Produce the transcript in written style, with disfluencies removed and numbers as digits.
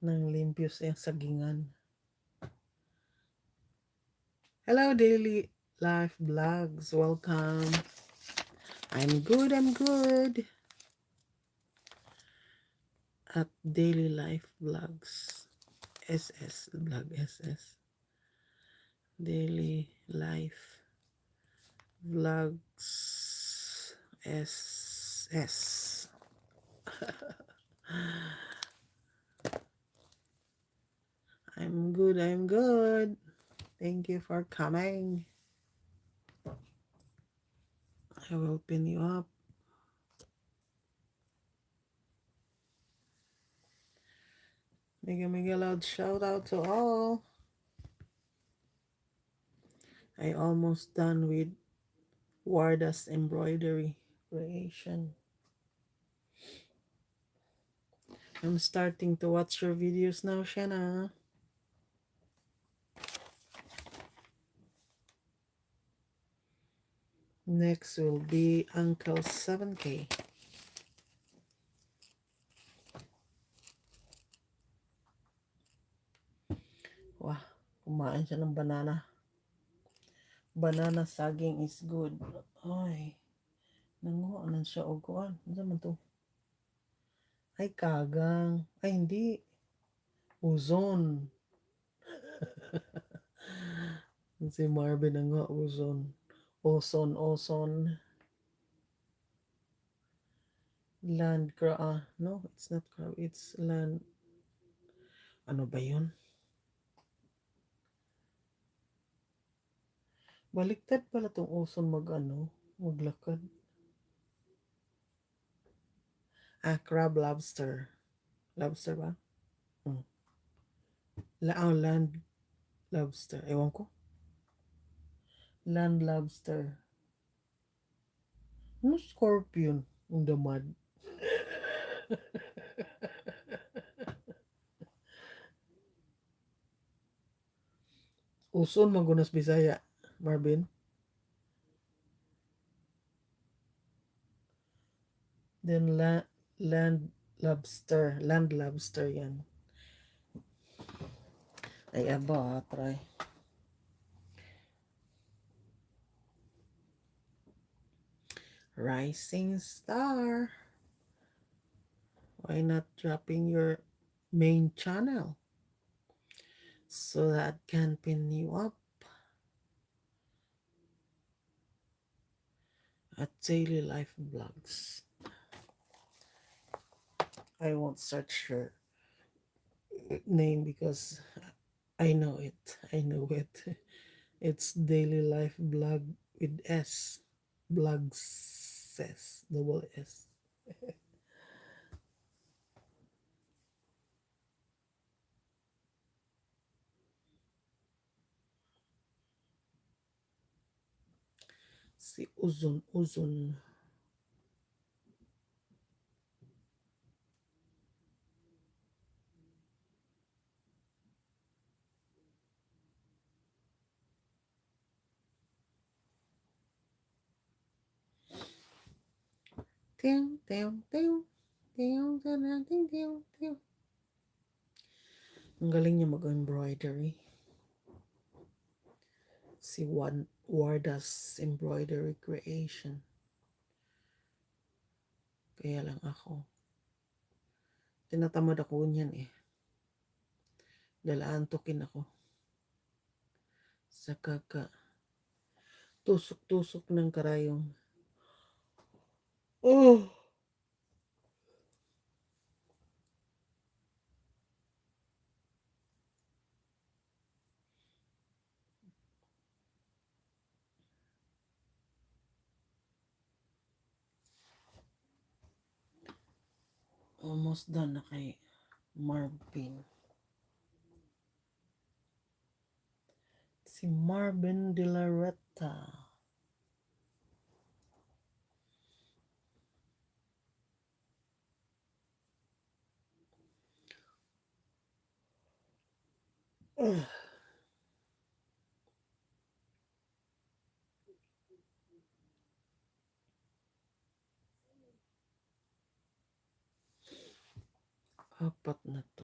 ng limpyo sa sagingan. Hello, Daily Life Vlogs. Welcome. I'm good. At Daily Life Vlogs. Vlog SS. Daily Life Vlogs SS. I'm good. Thank you for coming. I will pin you up. Mega loud shout out to all. I almost done with Warda's embroidery creation. I'm starting to watch your videos now, Shanna. Next will be Uncle 7K. Wah, kumain siya ng banana. Banana saging is good. Ay, nanguha siya o kuan. Ano man to? Ay, kagang. Ay, hindi. Uzon. Si Marvin nanguha uzon. Oson. Land crab. No, it's not crab. It's land. Ano ba yun? Baliktad pala tong oson maglakad. Crab lobster. Lobster ba? Land lobster. Ewan ko. Land lobster. No scorpion in the mud. Uson magunas Bisaya, Marvin. Then land lobster yan. Ay aba, try. Rising star. Why not dropping your main channel so that can pin you up at Daily Life Vlogs. I won't search your name because I know it. It's Daily Life Vlog with S. Vlogs S. Double S. Si Uzon. Ting. Ang galing niya mag-embroidery. Si Warda's embroidery creation. Kaya lang ako. Tinatamad ako niyan eh. Dalaantokin ako. Sa tusok-tusok ng karayong. Oh! Almost done na kay Marvin. Si Marvin de la Reta. Apat na to.